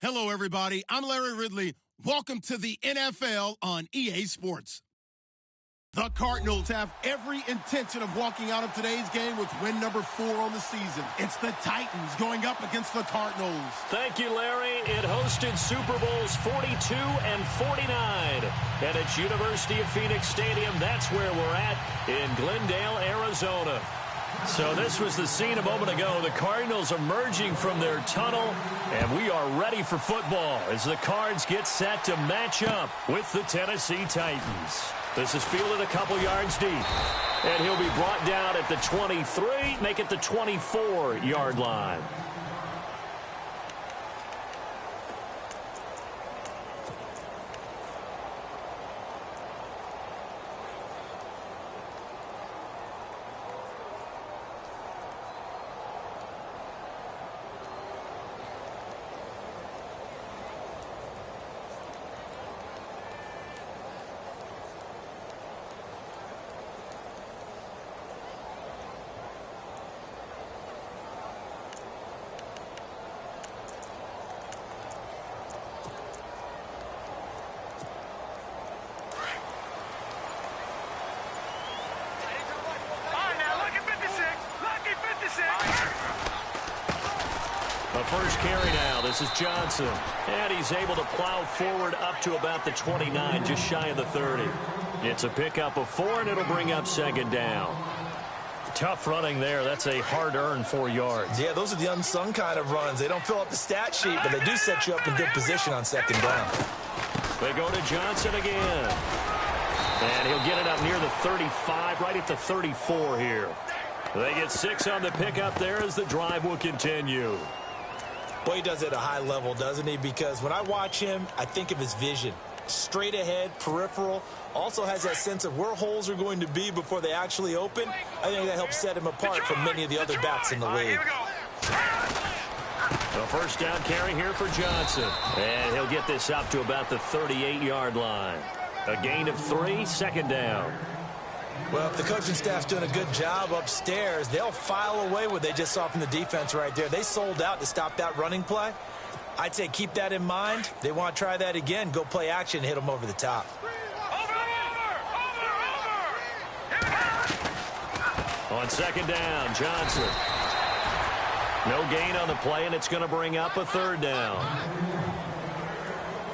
Hello, everybody. I'm Larry Ridley. Welcome to the NFL on EA Sports. The Cardinals have every intention of walking out of today's game with win number 4 on the season. It's the Titans going up against the Cardinals. Thank you, Larry. It hosted Super Bowls 42 and 49. And it's University of Phoenix Stadium. That's where we're at in Glendale, Arizona. So this was the scene a moment ago. The Cardinals emerging from their tunnel, and we are ready for football as the Cards get set to match up with the Tennessee Titans. This is fielded a couple yards deep, and he'll be brought down at the 23, make it the 24-yard line. First carry now. This is Johnson. And he's able to plow forward up to about the 29, just shy of the 30. It's a pickup of 4, and it'll bring up second down. Tough running there. That's a hard-earned 4 yards. Yeah, those are the unsung kind of runs. They don't fill up the stat sheet, but they do set you up in good position on second down. They go to Johnson again. And he'll get it up near the 35, right at the 34 here. They get 6 on the pickup there as the drive will continue. Well, he does it at a high level, doesn't he? Because when I watch him, I think of his vision. Straight ahead, peripheral. Also has that sense of where holes are going to be before they actually open. I think that helps set him apart from many of the other backs in the league. The first down carry here for Johnson. And he'll get this up to about the 38-yard line. A gain of 3, second down. Well, if the coaching staff's doing a good job upstairs, they'll file away what they just saw from the defense right there. They sold out to stop that running play. I'd say keep that in mind. They want to try that again. Go play action and hit them over the top. On second down, Johnson. No gain on the play, and it's going to bring up a third down.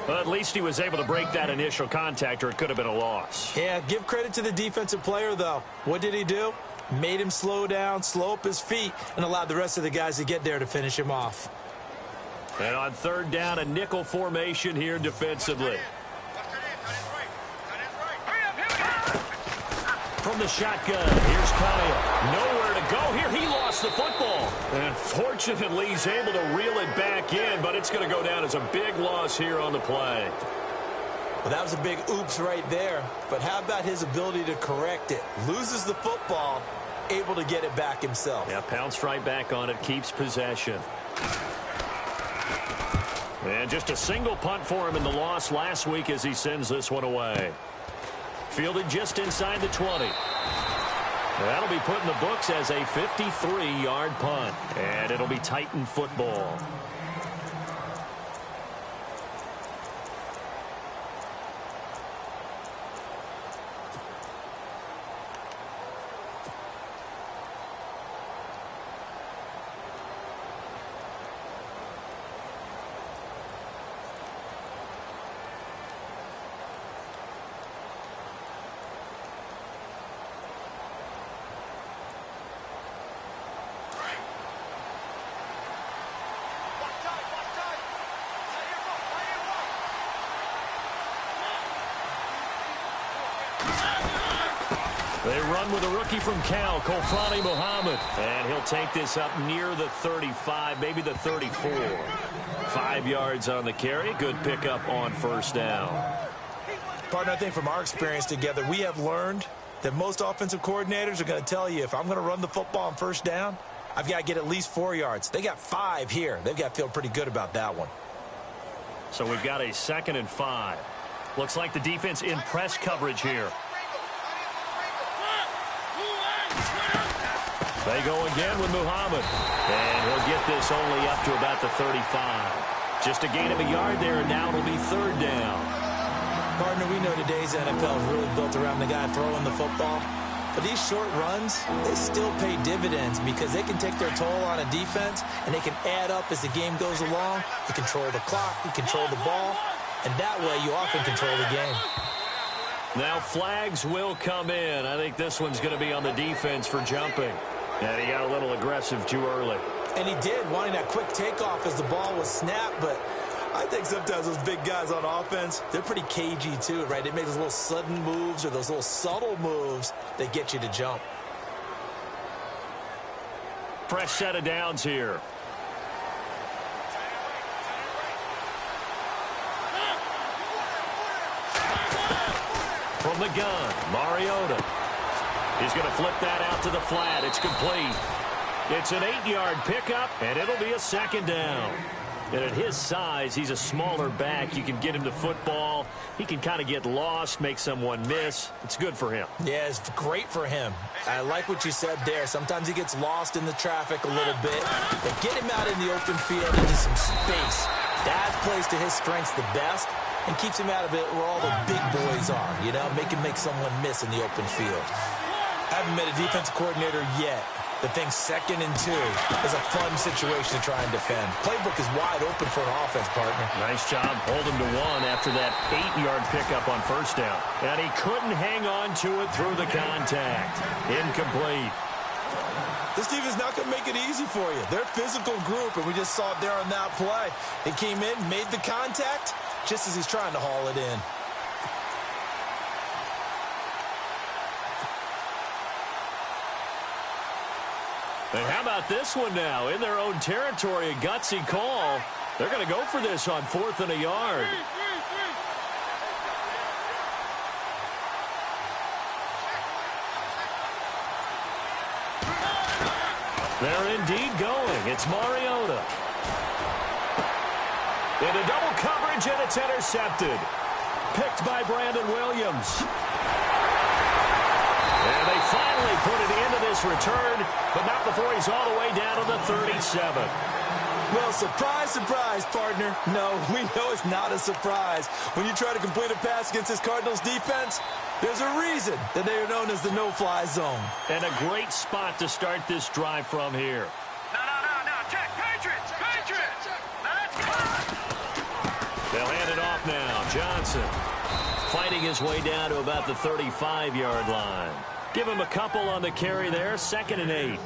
Well, at least he was able to break that initial contact, or it could have been a loss. Yeah, give credit to the defensive player, though. What did he do? Made him slow down, slow up his feet, and allowed the rest of the guys to get there to finish him off. And on third down, a nickel formation here defensively. From the shotgun, here's Kyle. Nowhere to go here. He lost the football. And fortunately, he's able to reel it back in, but it's going to go down as a big loss here on the play. Well, that was a big oops right there. But how about his ability to correct it? Loses the football, able to get it back himself. Yeah, pounced right back on it, keeps possession. And just a single punt for him in the loss last week as he sends this one away. Fielded just inside the 20. That'll be put in the books as a 53-yard punt. And it'll be Titan football. They run with a rookie from Cal, Kofani Muhammad. And he'll take this up near the 35, maybe the 34. 5 yards on the carry. Good pickup on first down. Partner, I think from our experience together, we have learned that most offensive coordinators are going to tell you, if I'm going to run the football on first down, I've got to get at least 4 yards. They got 5 here. They've got to feel pretty good about that one. So we've got a 2nd and 5. Looks like the defense in press coverage here. They go again with Muhammad. And he'll get this only up to about the 35. Just a gain of a yard there, and now it'll be third down. Partner, we know today's NFL is really built around the guy throwing the football. But these short runs, they still pay dividends because they can take their toll on a defense, and they can add up as the game goes along. You control the clock, you control the ball, and that way you often control the game. Now flags will come in. I think this one's going to be on the defense for jumping. And he got a little aggressive too early. And he did, wanting that quick takeoff as the ball was snapped, but I think sometimes those big guys on offense, they're pretty cagey too, right? They make those little sudden moves or those little subtle moves that get you to jump. Fresh set of downs here. From the gun, Mariota. He's going to flip that out to the flat. It's complete. It's an 8-yard pickup, and it'll be a second down. And at his size, he's a smaller back. You can get him the football. He can kind of get lost, make someone miss. It's good for him. Yeah, it's great for him. I like what you said there. Sometimes he gets lost in the traffic a little bit. But get him out in the open field into some space. That plays to his strengths the best and keeps him out of it where all the big boys are, you know, make someone miss in the open field. I haven't met a defensive coordinator yet that thinks 2nd and 2 is a fun situation to try and defend. Playbook is wide open for an offense, partner. Nice job. Hold him to 1 after that 8-yard pickup on first down. And he couldn't hang on to it through the contact. Incomplete. This team is not going to make it easy for you. They're a physical group, and we just saw it there on that play. He came in, made the contact, just as he's trying to haul it in. And how about this one now? In their own territory, a gutsy call. They're going to go for this on 4th and a yard. They're indeed going. It's Mariota. Into double coverage, and it's intercepted. Picked by Brandon Williams. And they finally put an end to this return, but not before he's all the way down to the 37. Well, surprise, surprise, partner. No, we know it's not a surprise. When you try to complete a pass against this Cardinals defense, there's a reason that they are known as the no-fly zone. And a great spot to start this drive from here. No. Check. Patriots. Now let's go. They'll hand it off now. Johnson fighting his way down to about the 35-yard line. Give him a couple on the carry there. 2nd and 8.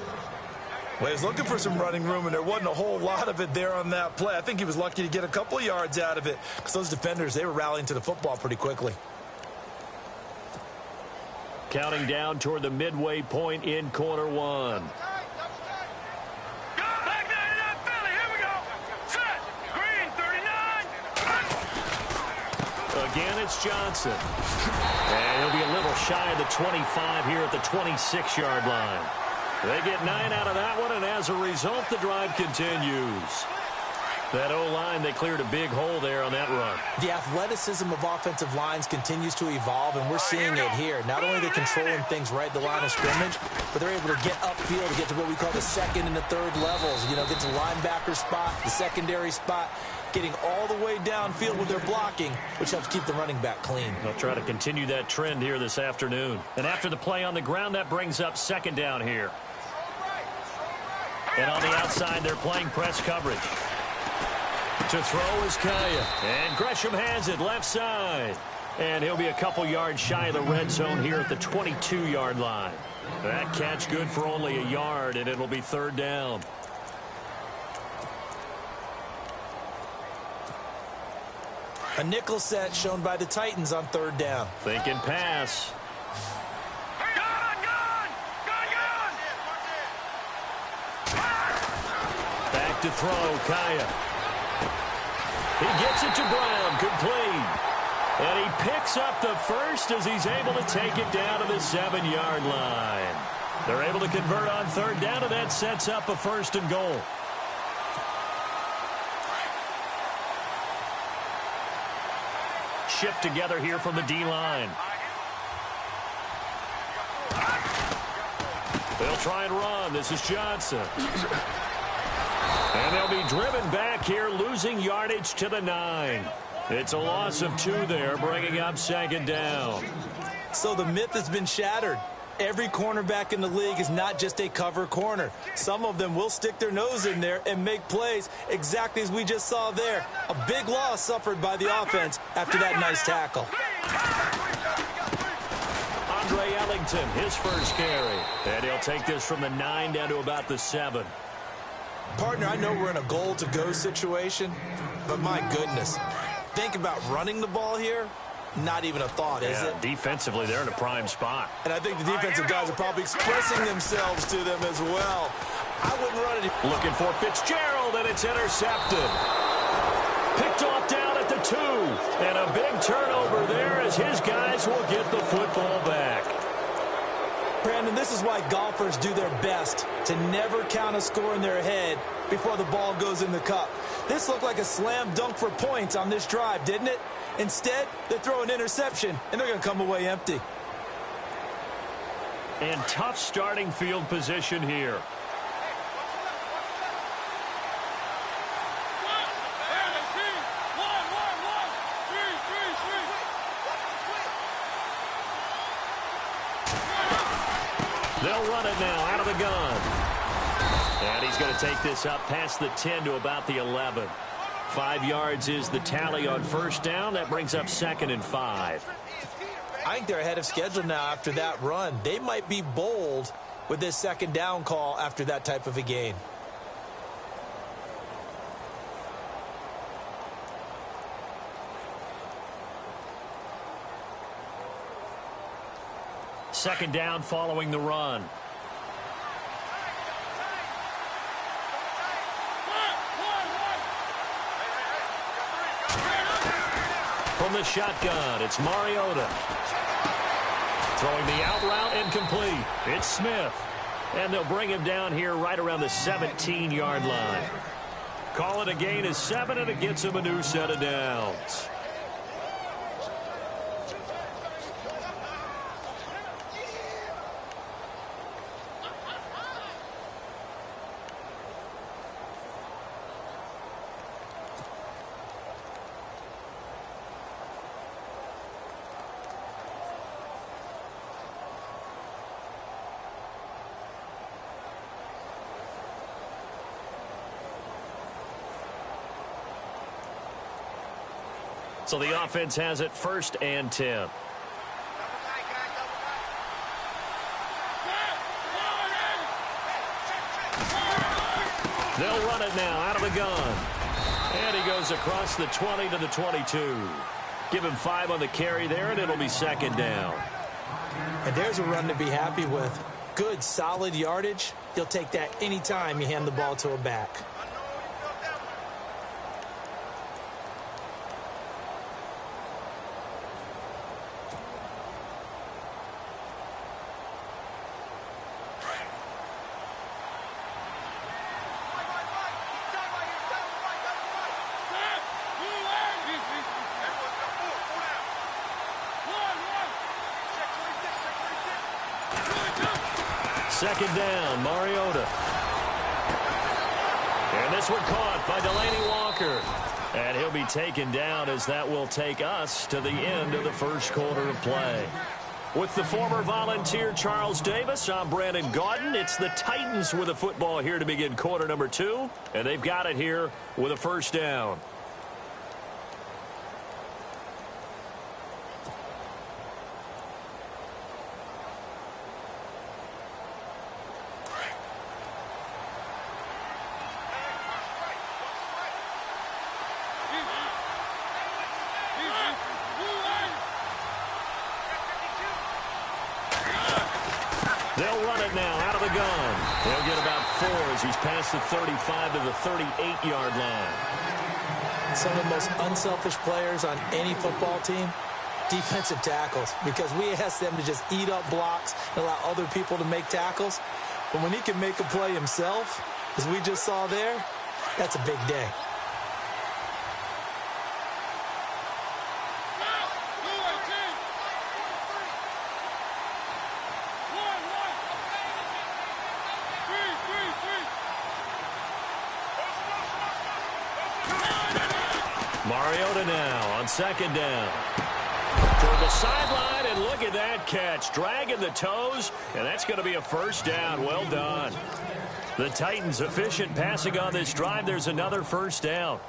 Well, he was looking for some running room, and there wasn't a whole lot of it there on that play. I think he was lucky to get a couple of yards out of it because those defenders, they were rallying to the football pretty quickly. Counting down toward the midway point in quarter 1. Again, it's Johnson. And he'll be a little shy of the 25 here at the 26-yard line. They get 9 out of that one, and as a result, the drive continues. That O-line, they cleared a big hole there on that run. The athleticism of offensive lines continues to evolve, and we're seeing it here. Not only are they controlling things right at the line of scrimmage, but they're able to get upfield to get to what we call the 2nd and the 3rd levels. You know, get to the linebacker spot, the secondary spot, getting all the way downfield with their blocking, which helps keep the running back clean. They'll try to continue that trend here this afternoon. And after the play on the ground, that brings up 2nd down here. And on the outside, they're playing press coverage. To throw is Kaya. And Gresham has it left side. And he'll be a couple yards shy of the red zone here at the 22-yard line. That catch good for only a yard, and it'll be 3rd down. A nickel set shown by the Titans on 3rd down. Thinking pass. Back to throw, Kaya. He gets it to Brown, complete. And he picks up the first as he's able to take it down to the 7-yard line. They're able to convert on 3rd down, and that sets up a 1st and goal. Shift together here from the D-line. They'll try and run. This is Johnson. And they'll be driven back here, losing yardage to the 9. It's a loss of 2 there, bringing up second down. So the myth has been shattered. Every cornerback in the league is not just a cover corner. Some of them will stick their nose in there and make plays exactly as we just saw there. A big loss suffered by the offense after that nice tackle. Andre Ellington, his first carry. And he'll take this from the 9 down to about the 7. Partner, I know we're in a goal-to-go situation, but my goodness, think about running the ball here. Not even a thought, is it? Defensively, they're in a prime spot. And I think the defensive guys are probably expressing themselves to them as well. I wouldn't run it. Looking for Fitzgerald, and it's intercepted. Picked off down at the 2. And a big turnover there as his guys will get the football back. Brandon, this is why golfers do their best to never count a score in their head before the ball goes in the cup. This looked like a slam dunk for points on this drive, didn't it? Instead, they throw an interception, and they're going to come away empty. And tough starting field position here. They'll run it now out of the gun. And he's going to take this up past the 10 to about the 11. 5 yards is the tally on first down. That brings up 2nd and 5. I think they're ahead of schedule now after that run. They might be bold with this second down call after that type of a gain. Second down following the run. From the shotgun, it's Mariota. Throwing the out route incomplete. It's Smith. And they'll bring him down here right around the 17-yard line. Call it a gain of 7, and it gets him a new set of downs. So the offense has it 1st and 10. They'll run it now out of the gun. And he goes across the 20 to the 22. Give him 5 on the carry there, and it'll be 2nd down. And there's a run to be happy with. Good, solid yardage. You'll take that anytime you hand the ball to a back. Second down, Mariota. And this one caught by Delaney Walker. And he'll be taken down as that will take us to the end of the first quarter of play. With the former Volunteer Charles Davis, I'm Brandon Gaudin. It's the Titans with the football here to begin quarter number 2. And they've got it here with a first down. They'll run it now out of the gun. They'll get about 4 as he's past the 35 to the 38-yard line. Some of the most unselfish players on any football team, defensive tackles, because we ask them to just eat up blocks and allow other people to make tackles. But when he can make a play himself, as we just saw there, that's a big day. Mariota now on second down. Toward the sideline, and look at that catch. Dragging the toes, and that's going to be a first down. Well done. The Titans efficient passing on this drive. There's another first down.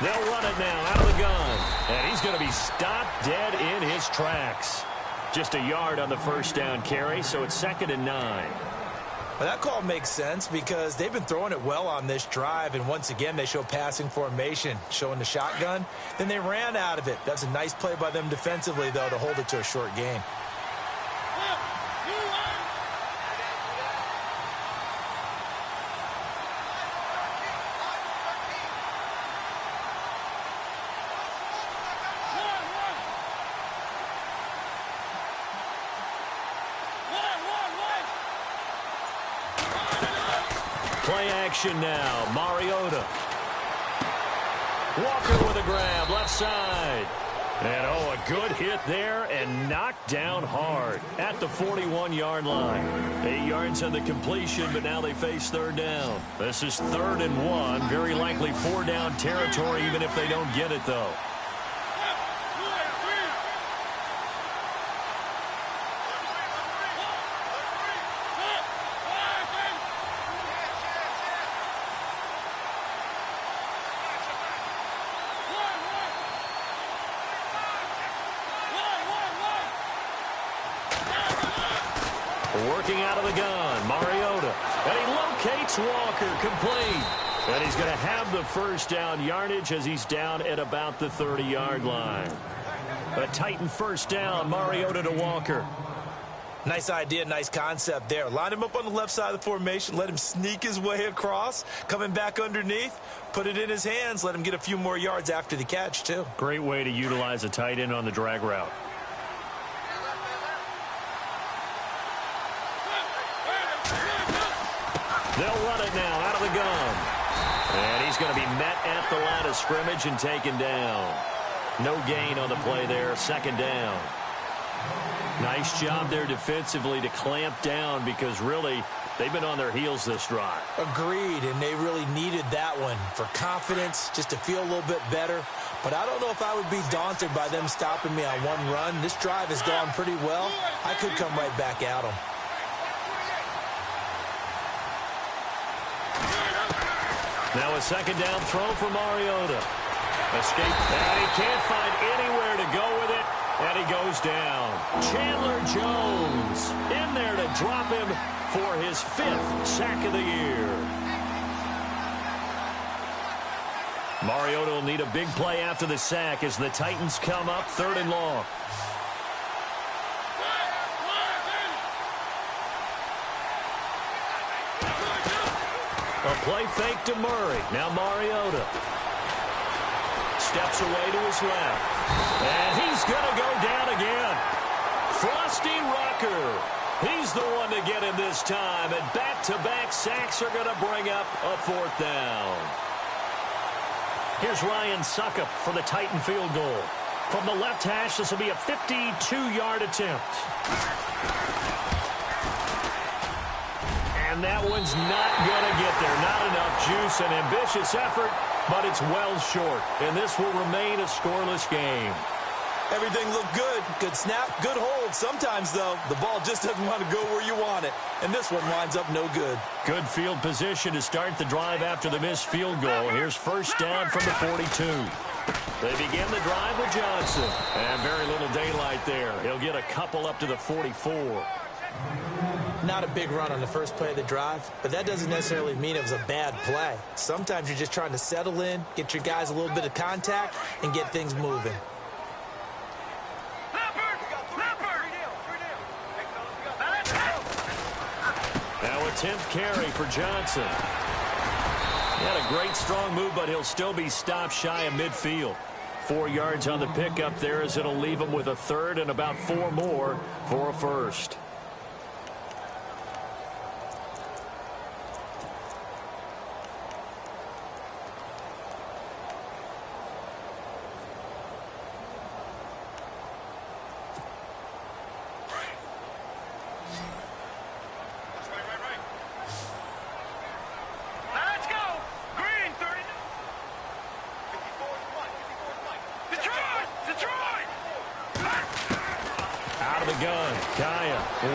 They'll run it now out of the gun. And he's going to be stopped dead in his tracks. Just a yard on the first down carry, so it's 2nd and 9. Well, that call makes sense because they've been throwing it well on this drive, and once again they show passing formation, showing the shotgun. Then they ran out of it. That's a nice play by them defensively, though, to hold it to a short gain. Play action now. Mariota. Walker with a grab, left side. And, oh, a good hit there and knocked down hard at the 41-yard line. 8 yards on the completion, but now they face third down. This is 3rd and 1. Very likely 4-down territory, even if they don't get it, though. Working out of the gun, Mariota. And he locates Walker, complete. And he's going to have the first down yardage as he's down at about the 30-yard line. A Titan first down, Mariota to Walker. Nice idea, nice concept there. Line him up on the left side of the formation, let him sneak his way across, coming back underneath, put it in his hands, let him get a few more yards after the catch, too. Great way to utilize a tight end on the drag route. They'll run it now out of the gun. And he's going to be met at the line of scrimmage and taken down. No gain on the play there, 2nd down. Nice job there defensively to clamp down because really they've been on their heels this drive. Agreed, and they really needed that one for confidence, just to feel a little bit better. But I don't know if I would be daunted by them stopping me on one run. This drive has gone pretty well. I could come right back at them. Now a 2nd down throw for Mariota. Escape, and he can't find anywhere to go with it, and he goes down. Chandler Jones in there to drop him for his 5th sack of the year. Mariota will need a big play after the sack as the Titans come up 3rd and long. A play fake to Murray. Now Mariota. Steps away to his left. And he's going to go down again. Frosty Rucker. He's the one to get him this time. And back-to-back sacks are going to bring up a 4th down. Here's Ryan Suckup for the Titan field goal. From the left hash, this will be a 52-yard attempt. And that one's not going to get there. Not enough juice, an ambitious effort, but it's well short. And this will remain a scoreless game. Everything looked good. Good snap, good hold. Sometimes, though, the ball just doesn't want to go where you want it. And this one winds up no good. Good field position to start the drive after the missed field goal. Here's first down from the 42. They begin the drive with Johnson. And very little daylight there. He'll get a couple up to the 44. Not a big run on the first play of the drive, but that doesn't necessarily mean it was a bad play. Sometimes you're just trying to settle in, get your guys a little bit of contact, and get things moving. Now a 10th carry for Johnson. He had a great strong move, but he'll still be stopped shy of midfield. 4 yards on the pickup there, as it'll leave them with a third and about 4 more for a first.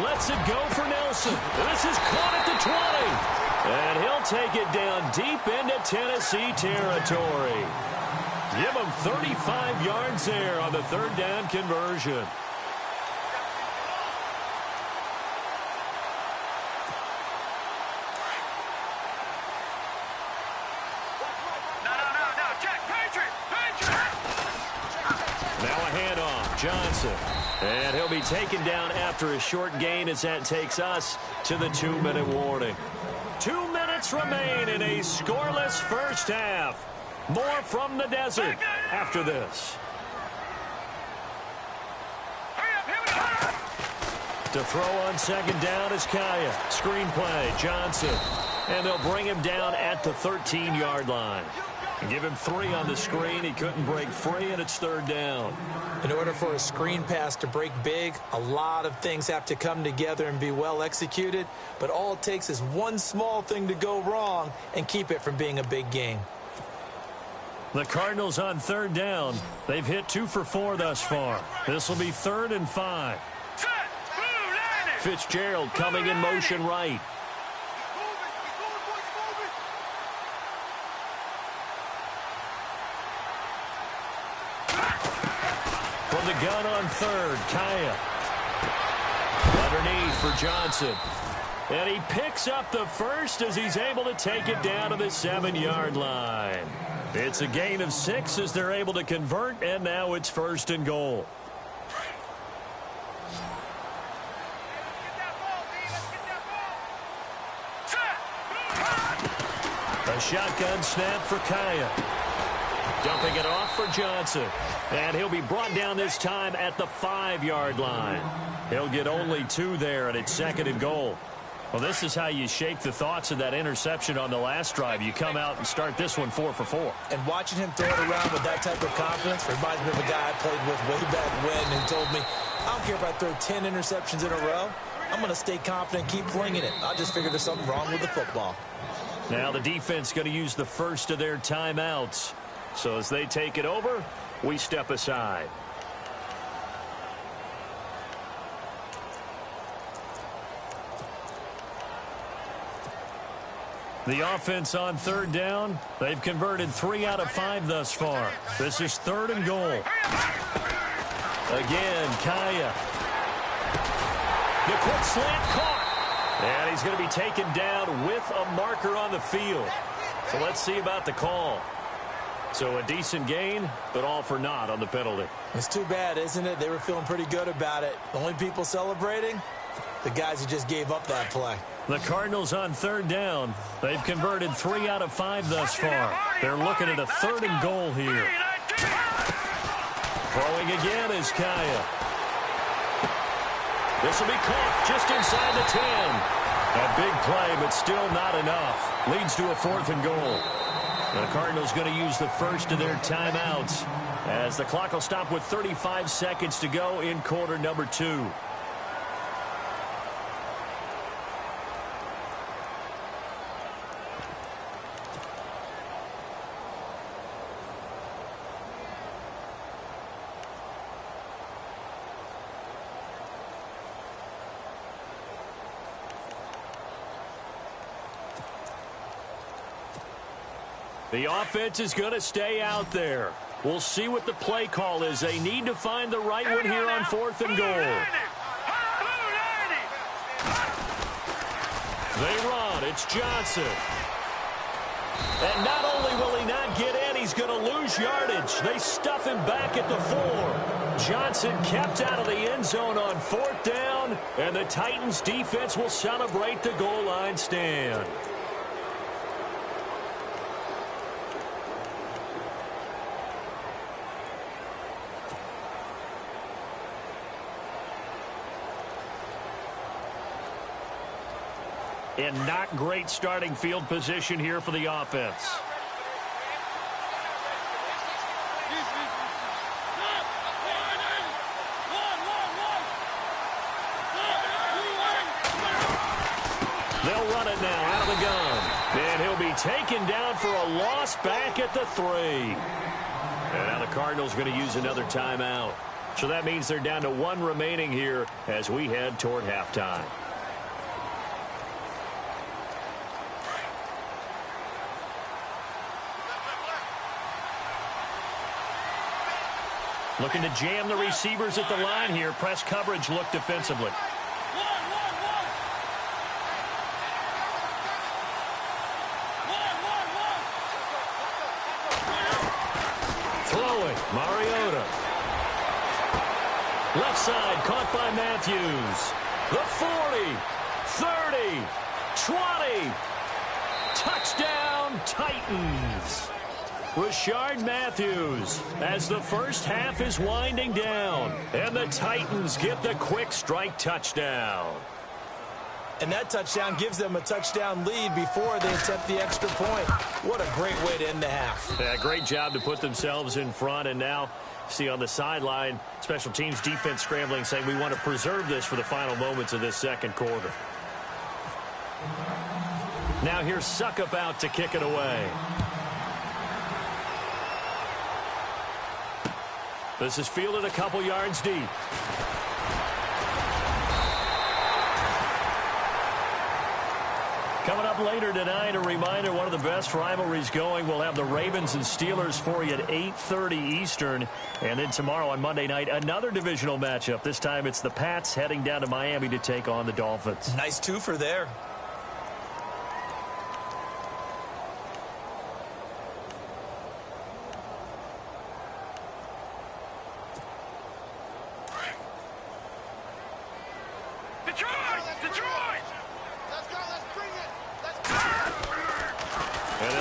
Lets it go for Nelson. This is caught at the 20. And he'll take it down deep into Tennessee territory. Give him 35 yards there on the third down conversion. No. Check. Patriot. Now a handoff. Johnson. And he'll be taken down after a short gain, as that takes us to the 2-minute warning. 2 minutes remain in a scoreless first half. More from the desert after this. To throw on second down is Kaya. Screen play, Johnson. And they'll bring him down at the 13-yard line. Give him 3 on the screen. He couldn't break free, and it's third down. In order for a screen pass to break big, a lot of things have to come together and be well executed. But all it takes is one small thing to go wrong and keep it from being a big game. The Cardinals on third down. They've hit 2 for 4 thus far. This will be 3rd and 5. Fitzgerald coming in motion right. From the gun on third, Kaya. Underneath for Johnson. And he picks up the first as he's able to take it down to the 7-yard line. It's a gain of 6 as they're able to convert, and now it's 1st and goal. A shotgun snap for Kaya. Dumping it off for Johnson. And he'll be brought down this time at the 5-yard line. He'll get only 2 there, and it's 2nd and goal. Well, this is how you shake the thoughts of that interception on the last drive. You come out and start this one 4 for 4. And watching him throw it around with that type of confidence reminds me of a guy I played with way back when who told me, I don't care if I throw 10 interceptions in a row. I'm going to stay confident and keep flinging it. I just figured there's something wrong with the football. Now the defense going to use the first of their timeouts. So as they take it over, we step aside. The offense on third down, they've converted 3 out of 5 thus far. This is 3rd and goal. Again, Kaya. The quick slant caught. And he's going to be taken down with a marker on the field. So let's see about the call. So a decent gain, but all for naught on the penalty. It's too bad, isn't it? They were feeling pretty good about it. The only people celebrating, the guys who just gave up that play. The Cardinals on third down. They've converted 3 out of 5 thus far. They're looking at a 3rd and goal here. Throwing again is Kaya. This will be caught just inside the 10. A big play, but still not enough. Leads to a 4th and goal. The Cardinals going to use the first of their timeouts as the clock will stop with 35 seconds to go in quarter number 2. The offense is going to stay out there. We'll see what the play call is. They need to find the right one here on 4th and goal. They run. It's Johnson. And not only will he not get in, he's going to lose yardage. They stuff him back at the 4. Johnson kept out of the end zone on 4th down, and the Titans defense will celebrate the goal line stand. and not great starting field position here for the offense. They'll run it now out of the gun. And he'll be taken down for a loss back at the 3. And now the Cardinals are going to use another timeout. So that means they're down to 1 remaining here as we head toward halftime. Looking to jam the receivers at the line here. Press coverage look defensively. Throwing, Mariota. Left side, caught by Matthews. The 40, 30, 20. Touchdown, Titans. Rashard Matthews as the first half is winding down. And the Titans get the quick strike touchdown. And that touchdown gives them a touchdown lead before they attempt the extra point. What a great way to end the half. Yeah, great job to put themselves in front. And now, see on the sideline, special teams defense scrambling, saying we want to preserve this for the final moments of this second quarter. Now here's Suckup out to kick it away. This is fielded a couple yards deep. Coming up later tonight, a reminder, one of the best rivalries going. We'll have the Ravens and Steelers for you at 8:30 Eastern. And then tomorrow on Monday night, another divisional matchup. This time it's the Pats heading down to Miami to take on the Dolphins. Nice twofer there.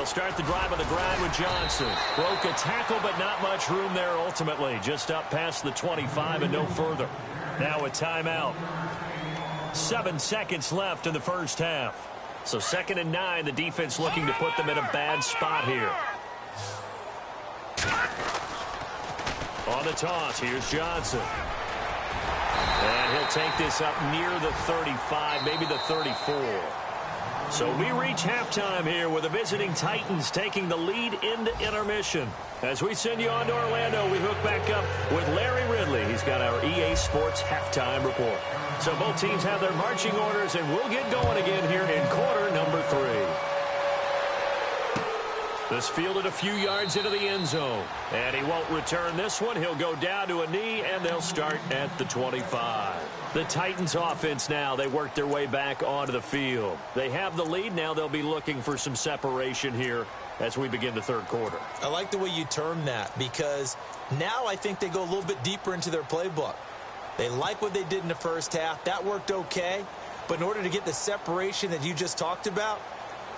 Start the drive on the ground with Johnson. Broke a tackle, but not much room there ultimately. Just up past the 25 and no further. Now a timeout. 7 seconds left in the first half. So 2nd and 9, the defense looking to put them in a bad spot here. On the toss, here's Johnson. And he'll take this up near the 35, maybe the 34. So we reach halftime here with the visiting Titans taking the lead into intermission. As we send you on to Orlando, we hook back up with Larry Ridley. He's got our EA Sports halftime report. So both teams have their marching orders, and we'll get going again here in quarter number 3. This fielded a few yards into the end zone. And he won't return this one. He'll go down to a knee, and they'll start at the 25. The Titans offense now, they work their way back onto the field. They have the lead. Now they'll be looking for some separation here as we begin the third quarter. I like the way you term that because now I think they go a little bit deeper into their playbook. They like what they did in the first half. That worked okay. But in order to get the separation that you just talked about,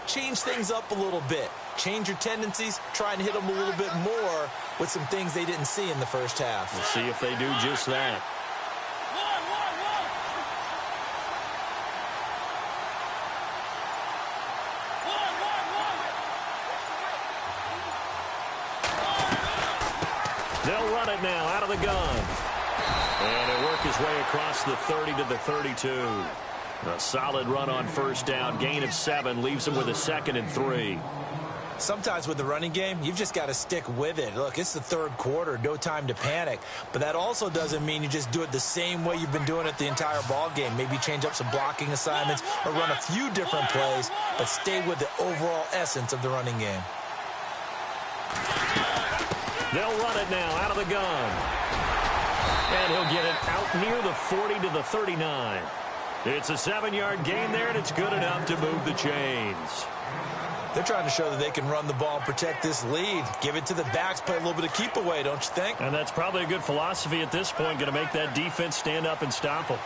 change things up a little bit. Change your tendencies. Try and hit them a little bit more with some things they didn't see in the first half. We'll see if they do just that. They'll run it now out of the gun. And he'll work his way across the 30 to the 32. A solid run on first down. Gain of 7 leaves him with a 2nd and 3. Sometimes with the running game, you've just got to stick with it. Look, it's the third quarter, no time to panic. But that also doesn't mean you just do it the same way you've been doing it the entire ball game. Maybe change up some blocking assignments or run a few different plays, but stay with the overall essence of the running game. They'll run it now out of the gun. And he'll get it out near the 40 to the 39. It's a 7-yard gain there, and it's good enough to move the chains. They're trying to show that they can run the ball, protect this lead. Give it to the backs, play a little bit of keep away, don't you think? And that's probably a good philosophy at this point, going to make that defense stand up and stop them.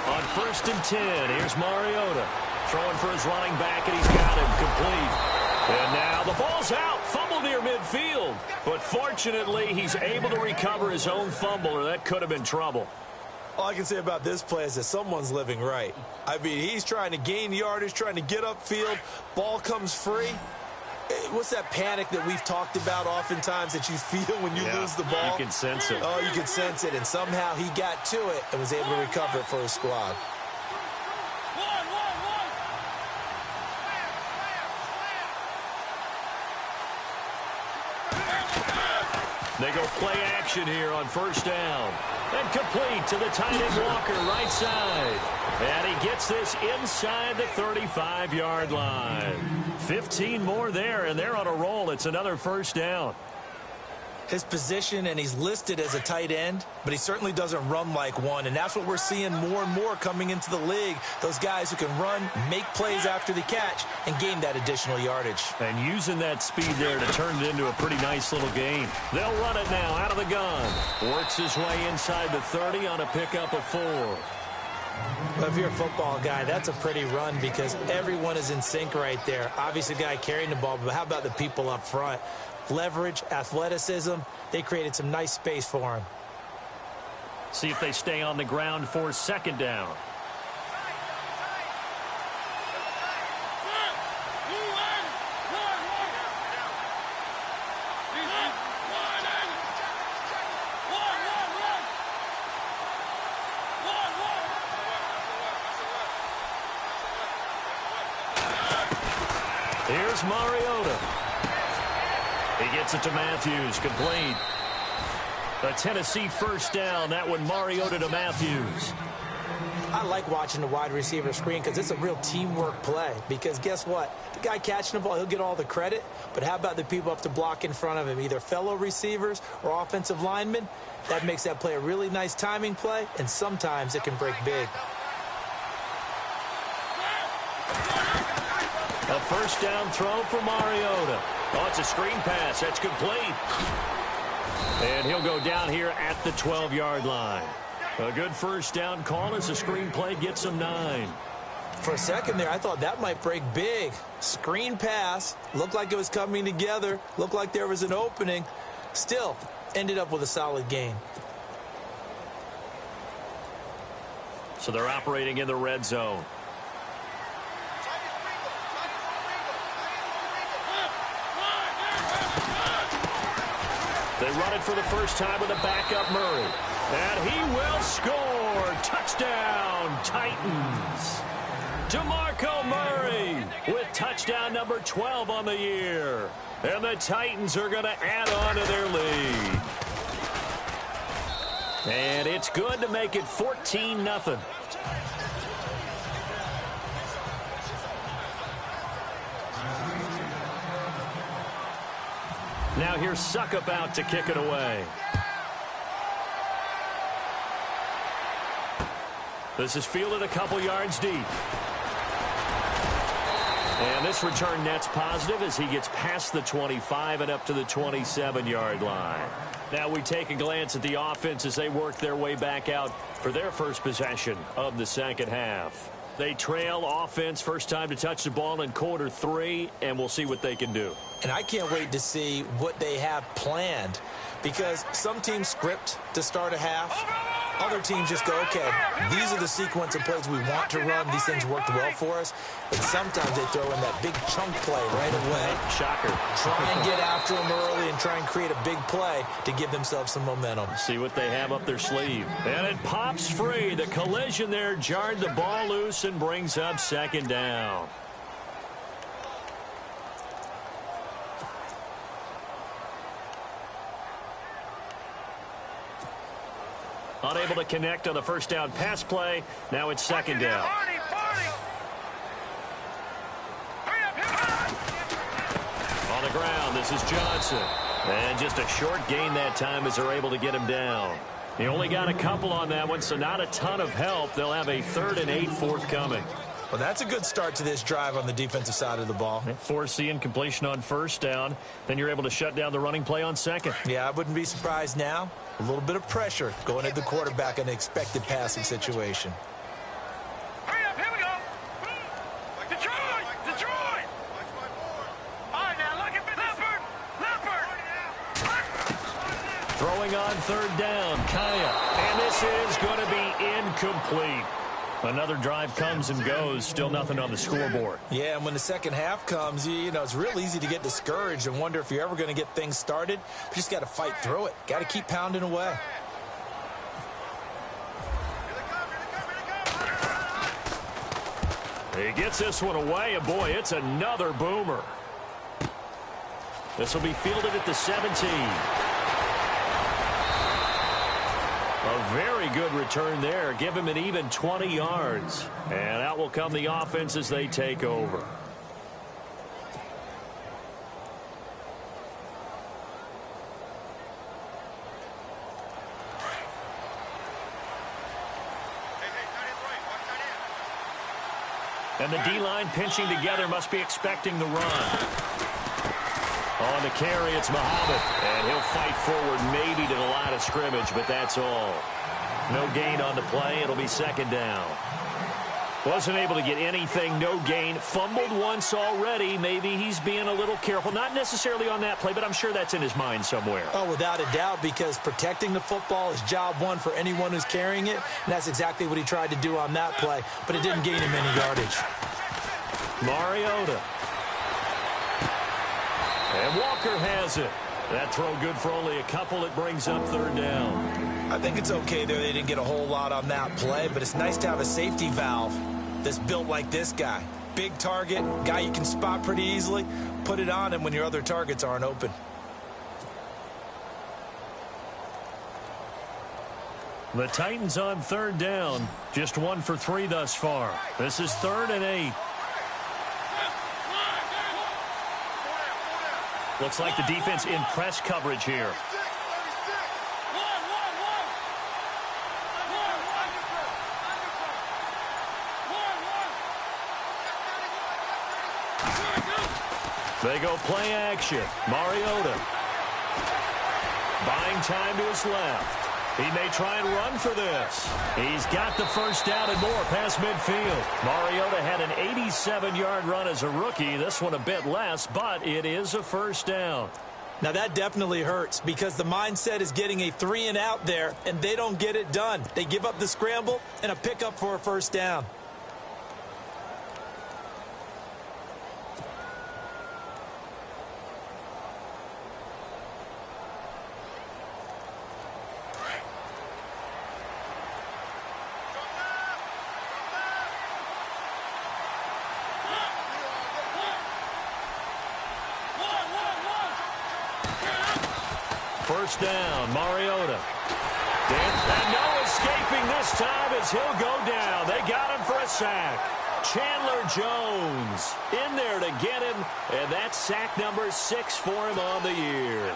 On 1st and 10, here's Mariota. throwing for his running back, and he's got him complete. And now the ball's out. Fumble near midfield. But fortunately, he's able to recover his own fumble, or that could have been trouble. All I can say about this play is that someone's living right. I mean, he's trying to gain yardage, trying to get upfield. Ball comes free. What's that panic that we've talked about oftentimes that you feel when you lose the ball? You can sense it. Oh, you can sense it. And somehow he got to it and was able to recover it for his squad. They go play action here on first down. And complete to the tight end Walker, right side. And he gets this inside the 35-yard line. 15 more there, and they're on a roll. It's another first down. His position, and he's listed as a tight end, but he certainly doesn't run like one, and that's what we're seeing more and more coming into the league. Those guys who can run, make plays after the catch, and gain that additional yardage. And using that speed there to turn it into a pretty nice little game. They'll run it now out of the gun. Works his way inside the 30 on a pickup of 4. Well, if you're a football guy, that's a pretty run because everyone is in sync right there. Obviously, the guy carrying the ball, but how about the people up front? Leverage, athleticism, they created some nice space for him. See if they stay on the ground for second down. Here's Mariota. He gets it to Matthews, complete. A Tennessee first down. That one Mariota to Matthews. I like watching the wide receiver screen because it's a real teamwork play. Because guess what? The guy catching the ball, he'll get all the credit. But how about the people up to block in front of him, either fellow receivers or offensive linemen? That makes that play a really nice timing play, and sometimes it can break big. A first down throw for Mariota. Oh, it's a screen pass. That's complete. And he'll go down here at the 12-yard line. A good first down call as the screen play gets him 9. For a second there, I thought that might break big. Screen pass. Looked like it was coming together. Looked like there was an opening. Still, ended up with a solid gain. So they're operating in the red zone. They run it for the first time with a backup Murray. And he will score. Touchdown, Titans. DeMarco Murray with touchdown number 12 on the year. And the Titans are going to add on to their lead. And it's good to make it 14-0. Now here's Suckup out to kick it away. This is fielded a couple yards deep. And this return net's positive as he gets past the 25 and up to the 27-yard line. Now we take a glance at the offense as they work their way back out for their first possession of the second half. They trail offense first time to touch the ball in quarter 3, and we'll see what they can do. And I can't wait to see what they have planned because some teams script to start a half. Other teams just go, okay, these are the sequence of plays we want to run. These things worked well for us. And sometimes they throw in that big chunk play right away. Shocker. Try and get after them early and try and create a big play to give themselves some momentum. See what they have up their sleeve. And it pops free. The collision there jarred the ball loose and brings up second down. Unable to connect on the first down pass play. Now it's second down. On the ground, this is Johnson. And just a short gain that time as they're able to get him down. He only got a couple on that one, so not a ton of help. They'll have a 3rd and 8 forthcoming. Well, that's a good start to this drive on the defensive side of the ball. Forcing completion on first down. Then you're able to shut down the running play on second. Yeah, I wouldn't be surprised now. A little bit of pressure going at the quarterback in an expected passing situation. Hurry up, here we go. throwing on third down. Kaya. And this is going to be incomplete. Another drive comes and goes. Still nothing on the scoreboard. Yeah, and when the second half comes, you know, it's real easy to get discouraged and wonder if you're ever going to get things started. You just got to fight through it. Got to keep pounding away. He gets this one away, and boy, it's another boomer. This will be fielded at the 17. A very good return there. Give him an even 20 yards. And out will come the offense as they take over. And the D-line pinching together, must be expecting the run. On the carry, it's Muhammad. And he'll fight forward maybe to the line of scrimmage, but that's all. No gain on the play. It'll be second down. Wasn't able to get anything, no gain. Fumbled once already. Maybe he's being a little careful. Not necessarily on that play, but I'm sure that's in his mind somewhere. Oh, without a doubt, because protecting the football is job one for anyone who's carrying it. And that's exactly what he tried to do on that play, but it didn't gain him any yardage. Mariota. And Walker has it. That throw good for only a couple. It brings up third down. I think it's okay there. They didn't get a whole lot on that play, but it's nice to have a safety valve that's built like this guy. Big target, guy you can spot pretty easily. Put it on him when your other targets aren't open. The Titans on third down. Just 1 for 3 thus far. This is 3rd and 8. Looks like the defense in press coverage here. They go play action. Mariota. Buying time to his left. He may try and run for this. He's got the first down and more past midfield. Mariota had an 87-yard run as a rookie. This one a bit less, but it is a first down. Now that definitely hurts because the mindset is getting a 3-and-out there, and they don't get it done. They give up the scramble and a pickup for a first down. First down, Mariota. And no escaping this time as he'll go down. They got him for a sack. Chandler Jones in there to get him, and that's sack number 6 for him on the year.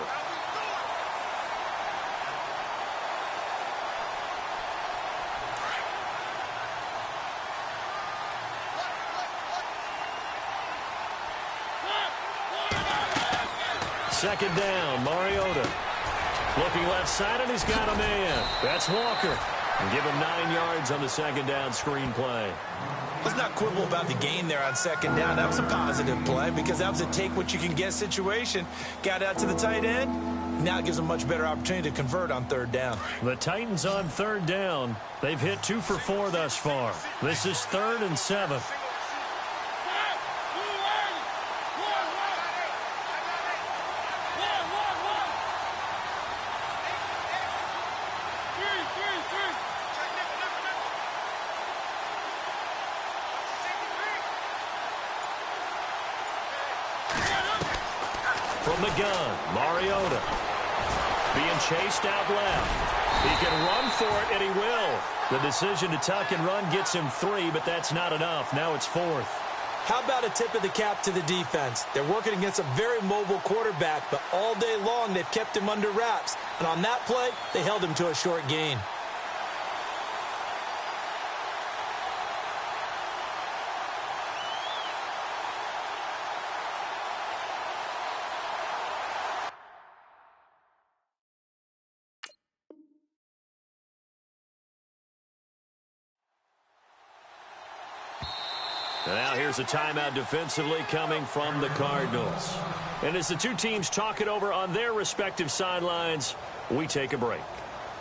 Second down, Mariota. Looking left side, and he's got a man. That's Walker. And give him 9 yards on the second down screen play. Let's not quibble about the gain there on second down. That was a positive play because that was a take-what-you-can-get situation. Got out to the tight end. Now it gives them a much better opportunity to convert on third down. The Titans on third down. They've hit 2 for 4 thus far. This is 3rd and 7. From the gun, Mariota being chased out left. He can run for it, and he will. The decision to tuck and run gets him 3, but that's not enough. Now it's 4th. How about a tip of the cap to the defense? They're working against a very mobile quarterback, but all day long they've kept him under wraps. And on that play, they held him to a short gain. Now here's a timeout defensively coming from the Cardinals. And as the two teams talk it over on their respective sidelines, we take a break.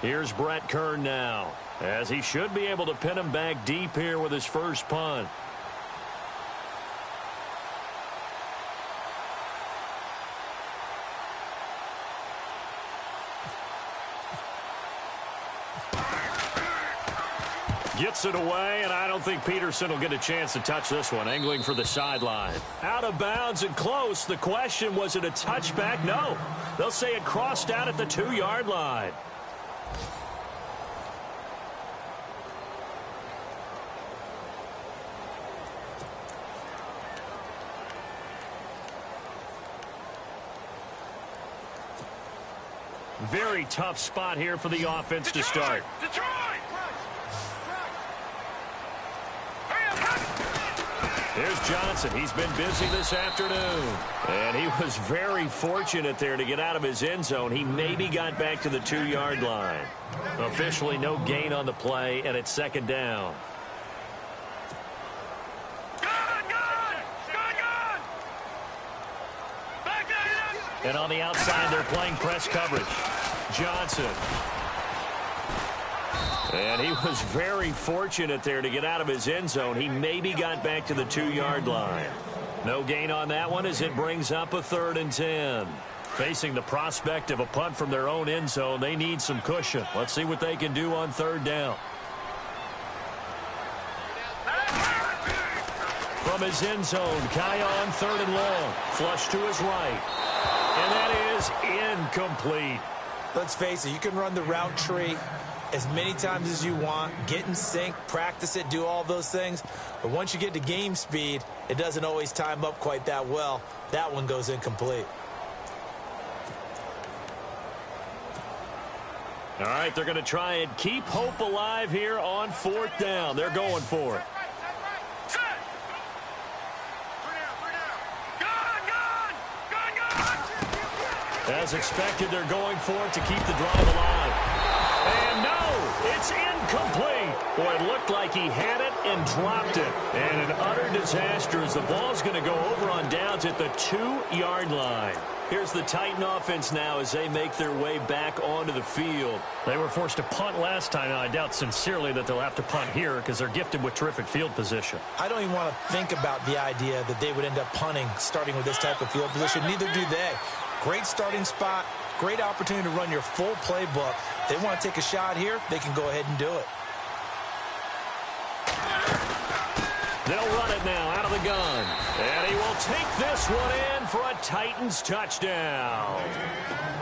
Here's Brett Kern now, as he should be able to pin him back deep here with his first punt. Gets it away, and I don't think Peterson will get a chance to touch this one. Angling for the sideline. Out of bounds and close. The question, was it a touchback? No. They'll say it crossed out at the 2-yard line. Very tough spot here for the offense to start. Detroit! Here's Johnson. He's been busy this afternoon. And he was very fortunate there to get out of his end zone. He maybe got back to the 2-yard line. Officially no gain on the play, and it's second down. And on the outside, they're playing press coverage. Johnson. And he was very fortunate there to get out of his end zone. He maybe got back to the 2-yard line. No gain on that one as it brings up a 3rd and 10. Facing the prospect of a punt from their own end zone, they need some cushion. Let's see what they can do on 3rd down. From his end zone, Kaya on 3rd and long. Flush to his right. And that is incomplete. Let's face it, you can run the route tree as many times as you want, get in sync, practice it, do all those things. But once you get to game speed, it doesn't always time up quite that well. That one goes incomplete. All right, they're going to try and keep hope alive here on 4th down. They're going for it. As expected, they're going for it to keep the drive alive. And no, it's incomplete. Boy, it looked like he had it and dropped it. And an utter disaster as the ball's going to go over on downs at the 2-yard line. Here's the Titan offense now as they make their way back onto the field. They were forced to punt last time, and I doubt sincerely that they'll have to punt here because they're gifted with terrific field position. I don't even want to think about the idea that they would end up punting starting with this type of field position. Neither do they. Great starting spot, great opportunity to run your full playbook. They want to take a shot here, they can go ahead and do it. They'll run it now out of the gun. And he will take this one in for a Titans touchdown.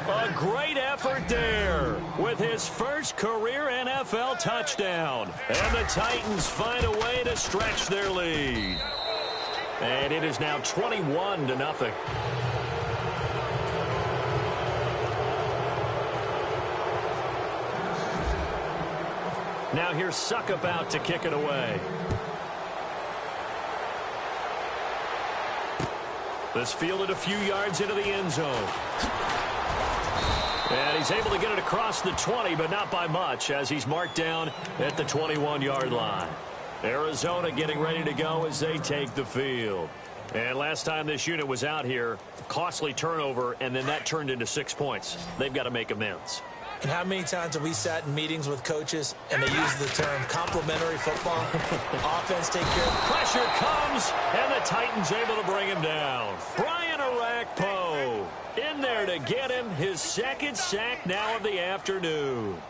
A great effort there with his first career NFL touchdown. And the Titans find a way to stretch their lead. And it is now 21-0. Now here's Suckup out to kick it away. This fielded a few yards into the end zone. And he's able to get it across the 20, but not by much, as he's marked down at the 21-yard line. Arizona getting ready to go as they take the field. And last time this unit was out here, costly turnover, and then that turned into 6 points. They've got to make amends. And how many times have we sat in meetings with coaches and they use the term complementary football? Offense take care of it. Pressure comes, and the Titans able to bring him down. Brian Arakpo in there to get him his 2nd sack now of the afternoon.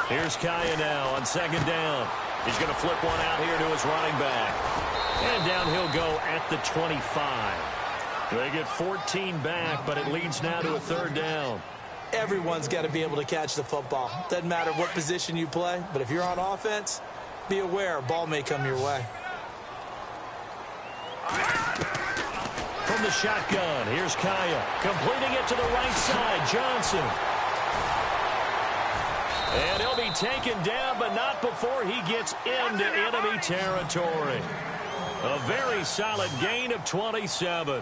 Here's Kaya now on 2nd down. He's going to flip one out here to his running back. And down he'll go at the 25. They get 14 back, but it leads now to a 3rd down. Everyone's got to be able to catch the football. Doesn't matter what position you play, but if you're on offense, be aware a ball may come your way. From the shotgun, here's Kaya. Completing it to the right side, Johnson. And he'll be taken down, but not before he gets into enemy territory. A very solid gain of 27.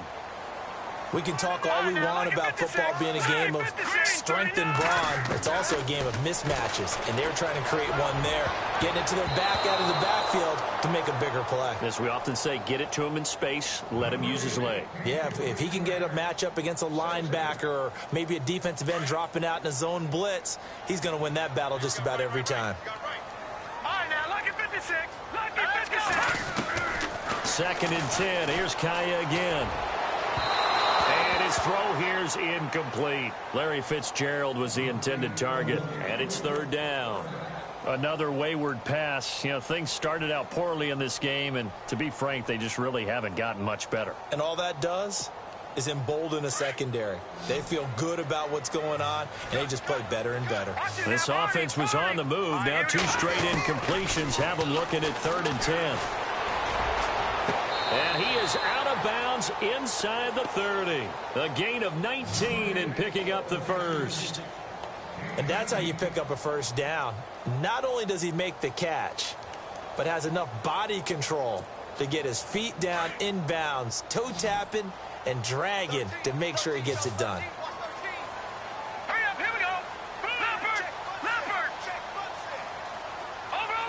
We can talk all we want about football being a game of strength and brawn. It's also a game of mismatches, and they're trying to create one there, getting it to their back out of the backfield to make a bigger play. As we often say, get it to him in space, let him use his leg. Yeah, if he can get a matchup against a linebacker or maybe a defensive end dropping out in a zone blitz, he's going to win that battle just about every time. All right, now, lucky 56. Lucky 56. Second and 10. Here's Kaya again. And his throw here's incomplete. Larry Fitzgerald was the intended target, and it's third down. Another wayward pass. You know, things started out poorly in this game, and to be frank, they just really haven't gotten much better. And all that does is embolden a secondary. They feel good about what's going on, and they just play better and better. This offense was on the move. Now 2 straight incompletions have them looking at 3rd and 10. And he is out of bounds inside the 30. A gain of 19 and picking up the first. And that's how you pick up a first down. Not only does he make the catch, but has enough body control to get his feet down inbounds, toe tapping and dragging to make sure he gets it done. Hurry up, here we go. Leopard, Leopard. Over.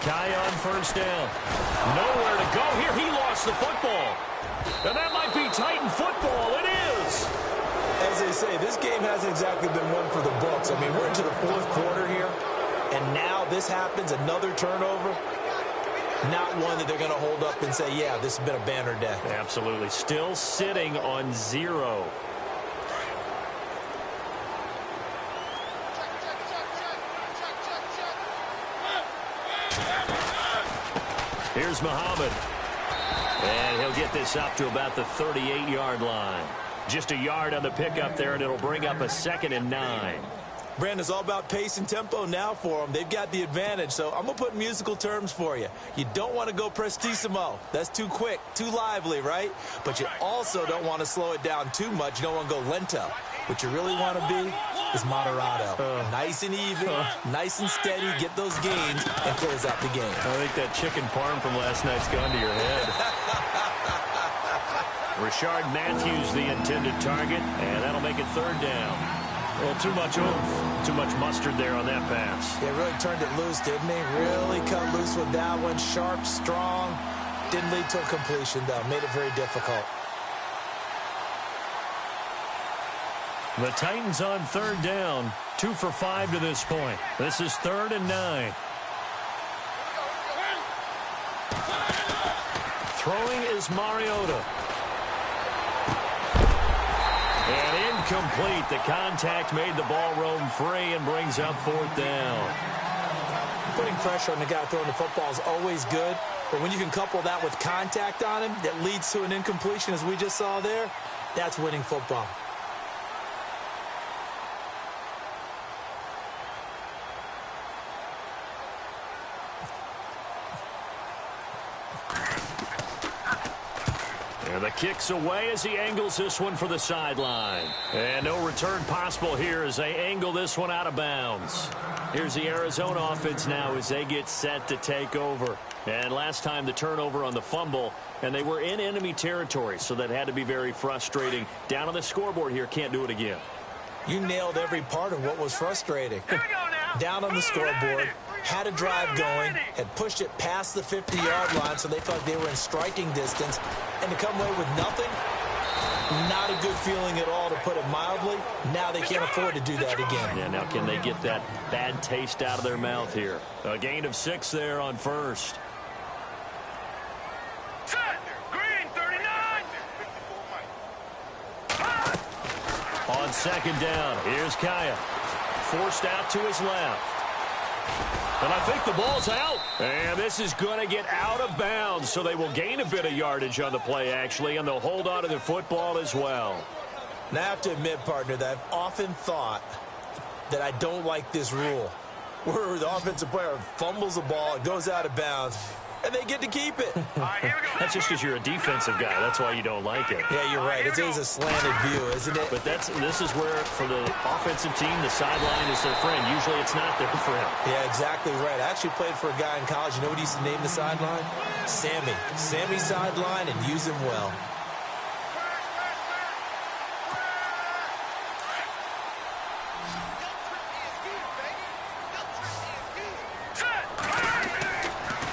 Kai on first down. Nowhere to go here. He lost the football. And that might be Titan football. It is. As they say, this game hasn't exactly been one for the books. I mean, we're into the 4th quarter here, and now this happens, another turnover. Not one that they're going to hold up and say, yeah, this has been a banner day. Absolutely. Still sitting on 0. Here's Muhammad. And he'll get this up to about the 38-yard line. Just a yard on the pickup there, and it'll bring up a 2nd and 9. Brandon, it's all about pace and tempo now for them. They've got the advantage, so I'm going to put musical terms for you. You don't want to go prestissimo. That's too quick, too lively, right? But you also don't want to slow it down too much. You don't want to go lento. What you really want to be is moderato. Nice and even, nice and steady, get those gains, and close out the game. I think that chicken parm from last night's gone to your head. Rashard Matthews, the intended target, and that'll make it 3rd down. Well, too much oomph, too much mustard there on that pass. Yeah, really turned it loose, didn't he? Really cut loose with that one. Sharp, strong. Didn't lead to a completion, though. Made it very difficult. The Titans on 3rd down. 2 for 5 to this point. This is 3rd and 9. Throwing is Mariota. And incomplete. The contact made the ball roam free and brings up 4th down. Putting pressure on the guy throwing the football is always good, but when you can couple that with contact on him that leads to an incompletion, as we just saw there, that's winning football. And the kick's away as he angles this one for the sideline. And no return possible here as they angle this one out of bounds. Here's the Arizona offense now as they get set to take over. And last time the turnover on the fumble, and they were in enemy territory, so that had to be very frustrating. Down on the scoreboard here, can't do it again. You nailed every part of what was frustrating. Down on the scoreboard, had a drive going, had pushed it past the 50-yard line, so they thought they were in striking distance, and to come away with nothing, not a good feeling at all, to put it mildly. Now they can't afford to do that again. Yeah, now can they get that bad taste out of their mouth here? A gain of 6 there on first. Green, 39. On 2nd down, here's Kaya. Forced out to his left. And I think the ball's out. And this is going to get out of bounds, so they will gain a bit of yardage on the play, actually, and they'll hold on to the football as well. Now, I have to admit, partner, that I've often thought that I don't like this rule, where the offensive player fumbles the ball, it goes out of bounds, and they get to keep it. That's just because you're a defensive guy. That's why you don't like it. Yeah, you're right. It is a slanted view, isn't it? But this is where, for the offensive team, the sideline is their friend. Usually it's not their friend. Yeah, exactly right. I actually played for a guy in college. You know what he used to name the sideline? Sammy. Sammy's sideline, and use him well.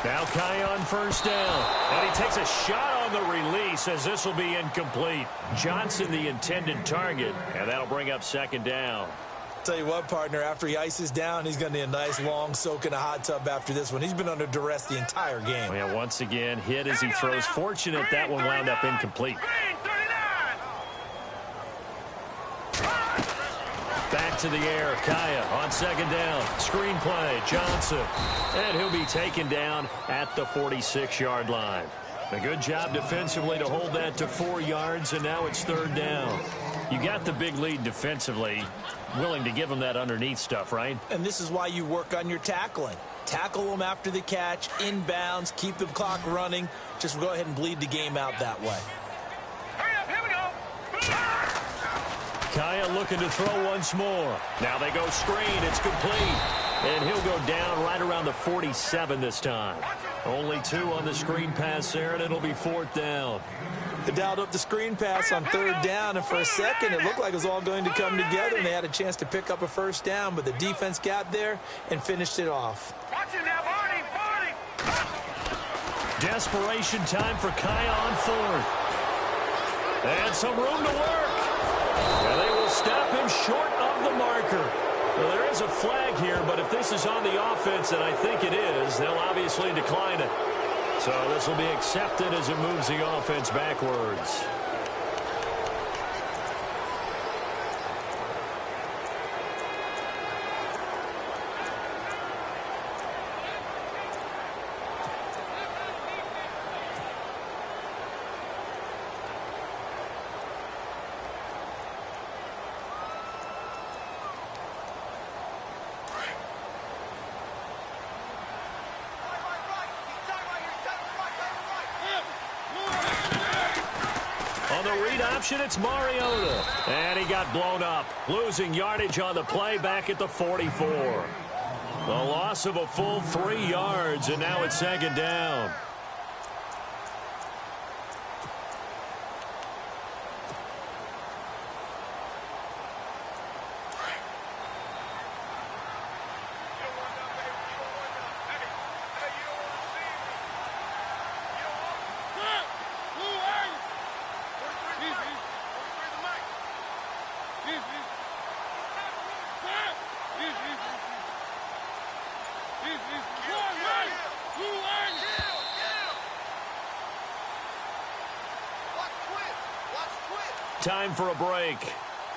Now Kai on first down. And he takes a shot on the release as this will be incomplete. Johnson the intended target, and that'll bring up second down. Tell you what, partner, after he ices down, he's going to need a nice long soak in a hot tub after this one. He's been under duress the entire game. Yeah, once again, hit as he throws. Fortunate that one wound up incomplete. Back to the air, Kaya on second down. Screen play, Johnson. And he'll be taken down at the 46-yard line. A good job defensively to hold that to 4 yards, and now it's third down. You got the big lead defensively. Willing to give them that underneath stuff, right? And this is why you work on your tackling. Tackle them after the catch, inbounds, keep the clock running. Just go ahead and bleed the game out that way. Hurry up, here we go. Kaya looking to throw once more. Now they go screen. It's complete. And he'll go down right around the 47 this time. Only 2 on the screen pass there, and it'll be fourth down. They dialed up the screen pass on third down, and for a second it looked like it was all going to come together, and they had a chance to pick up a first down, but the defense got there and finished it off. Watch it now, Barney. Desperation time for Kaya on fourth. And some room to work. And they will stop him short of the marker. Well, there is a flag here, but if this is on the offense, and I think it is, they'll obviously decline it. So this will be accepted as it moves the offense backwards. On the read option, it's Mariota. And he got blown up, losing yardage on the play back at the 44. The loss of a full 3 yards, and now it's second down. Time for a break.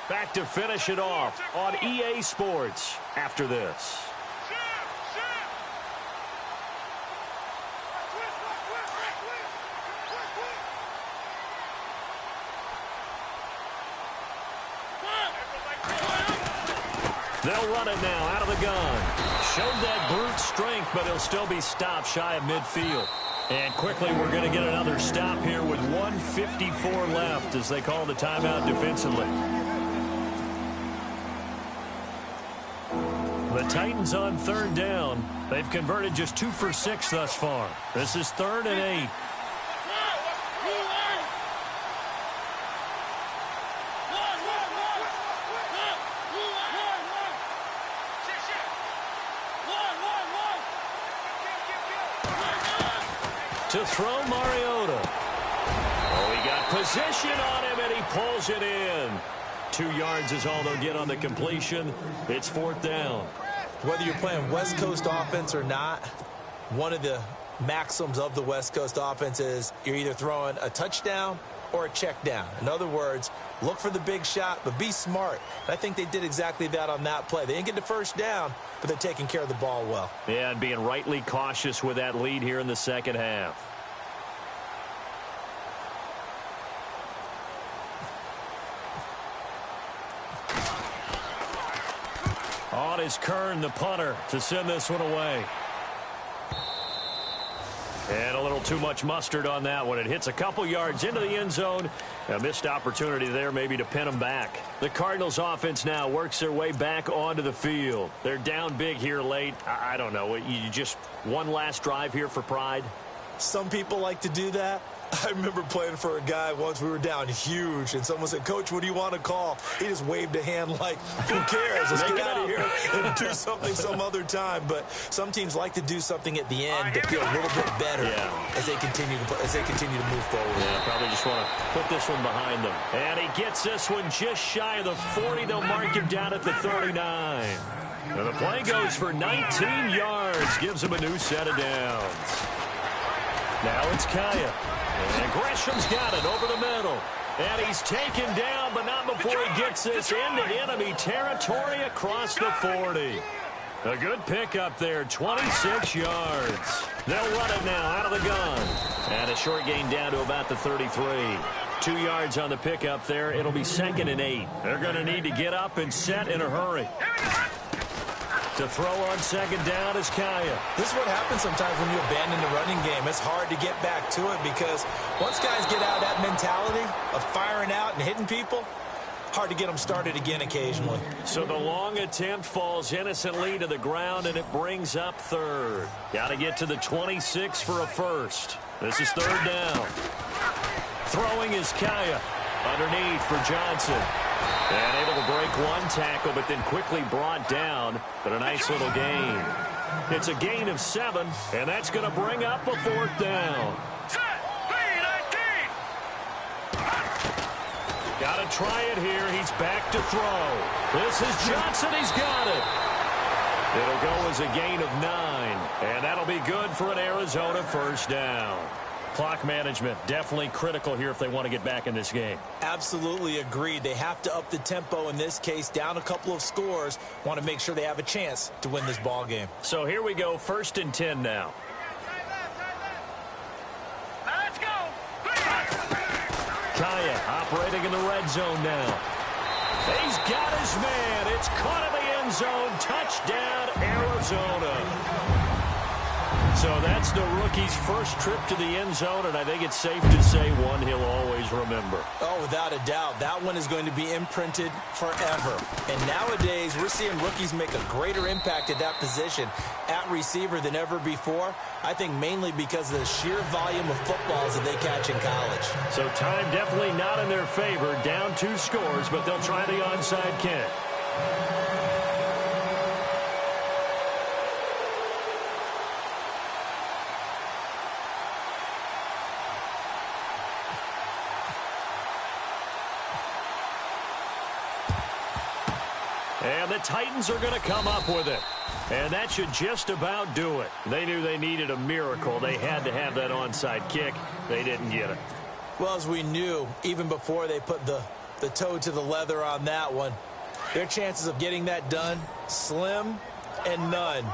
Back to finish it off on EA Sports after this. They'll run it now out of the gun. Showed that brute strength, but he'll still be stopped shy of midfield. And quickly, we're going to get another stop here with 1:54 left as they call the timeout defensively. The Titans on third down. They've converted just 2 for 6 thus far. This is 3rd and 8. To throw Mariota. Oh, he got position on him, and he pulls it in. 2 yards is all they'll get on the completion. It's fourth down. Whether you're playing West Coast offense or not, one of the maxims of the West Coast offense is you're either throwing a touchdown or a check down. In other words, look for the big shot, but be smart. And I think they did exactly that on that play. They didn't get the first down, but they're taking care of the ball well. Yeah, and being rightly cautious with that lead here in the second half. On is Kern, the punter, to send this one away. And a little too much mustard on that one. It hits a couple yards into the end zone. A missed opportunity there maybe to pin them back. The Cardinals offense now works their way back onto the field. They're down big here late. I don't know. You just one last drive here for pride? Some people like to do that. I remember playing for a guy once. We were down huge, and someone said, "Coach, what do you want to call?" He just waved a hand like, "Who cares? Let's get out of here and do something some other time." But some teams like to do something at the end to feel a little bit better as they continue to move forward. Yeah, probably just want to put this one behind them. And he gets this one just shy of the 40. They'll mark him down at the 39. And the play goes for 19 yards. Gives him a new set of downs. Now it's Kaya. And Gresham's got it over the middle. And he's taken down, but not before he gets this into enemy territory across the 40. A good pickup there, 26 yards. They'll run it now out of the gun. And a short gain down to about the 33. 2 yards on the pickup there. It'll be 2nd and 8. They're going to need to get up and set in a hurry. To throw on 2nd down is Kaya. This is what happens sometimes when you abandon the running game. It's hard to get back to it because once guys get out of that mentality of firing out and hitting people, hard to get them started again occasionally. So the long attempt falls innocently to the ground, and it brings up 3rd. Got to get to the 26 for a first. This is 3rd down. Throwing is Kaya. Underneath for Johnson. And able to break one tackle, but then quickly brought down. But a nice little gain. It's a gain of 7, and that's going to bring up a 4th down. Got to try it here. He's back to throw. This is Johnson. He's got it. It'll go as a gain of 9, and that'll be good for an Arizona 1st down. Clock management definitely critical here if they want to get back in this game. Absolutely agreed. They have to up the tempo in this case, down a couple of scores. Want to make sure they have a chance to win this ball game. So here we go, 1st and 10 now. Let's go. Kaya operating in the red zone now. He's got his man. It's caught in the end zone. Touchdown, Arizona. So that's the rookie's first trip to the end zone, and I think it's safe to say one he'll always remember. Oh, without a doubt. That one is going to be imprinted forever. And nowadays, we're seeing rookies make a greater impact at that position at receiver than ever before. I think mainly because of the sheer volume of footballs that they catch in college. So time definitely not in their favor. Down 2 scores, but they'll try the onside kick. And the Titans are going to come up with it. And that should just about do it. They knew they needed a miracle. They had to have that onside kick. They didn't get it. Well, as we knew, even before they put the toe to the leather on that one, their chances of getting that done, slim and none.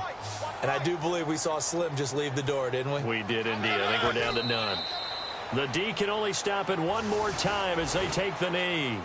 And I do believe we saw Slim just leave the door, didn't we? We did indeed. I think we're down to none. The D can only stop it one more time as they take the knee.